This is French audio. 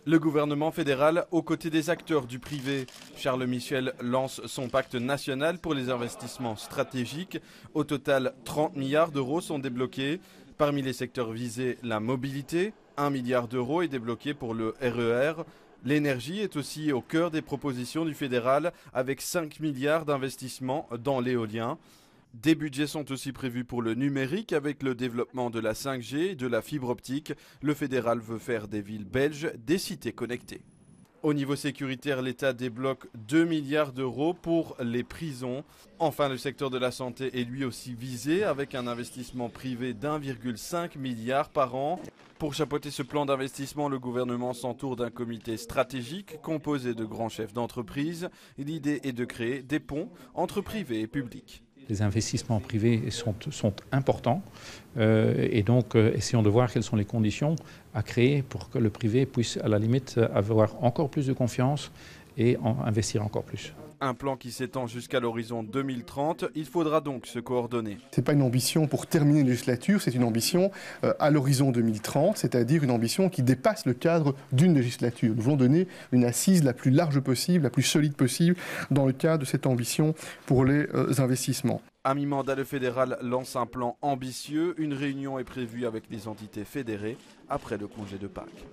Le gouvernement fédéral aux côtés des acteurs du privé. Charles Michel lance son pacte national pour les investissements stratégiques. Au total, 30 milliards d'euros sont débloqués. Parmi les secteurs visés, la mobilité, 1 milliard d'euros est débloqué pour le RER. L'énergie est aussi au cœur des propositions du fédéral avec 5 milliards d'investissements dans l'éolien. Des budgets sont aussi prévus pour le numérique avec le développement de la 5G et de la fibre optique. Le fédéral veut faire des villes belges des cités connectées. Au niveau sécuritaire, l'État débloque 2 milliards d'euros pour les prisons. Enfin, le secteur de la santé est lui aussi visé avec un investissement privé d'1,5 milliard par an. Pour chapeauter ce plan d'investissement, le gouvernement s'entoure d'un comité stratégique composé de grands chefs d'entreprise. L'idée est de créer des ponts entre privé et public. Les investissements privés sont importants et donc essayons de voir quelles sont les conditions à créer pour que le privé puisse à la limite avoir encore plus de confiance et investir encore plus. Un plan qui s'étend jusqu'à l'horizon 2030, il faudra donc se coordonner. Ce n'est pas une ambition pour terminer une législature, c'est une ambition à l'horizon 2030, c'est-à-dire une ambition qui dépasse le cadre d'une législature. Nous voulons donner une assise la plus large possible, la plus solide possible dans le cadre de cette ambition pour les investissements. À mi-mandat, le fédéral lance un plan ambitieux. Une réunion est prévue avec les entités fédérées après le congé de Pâques.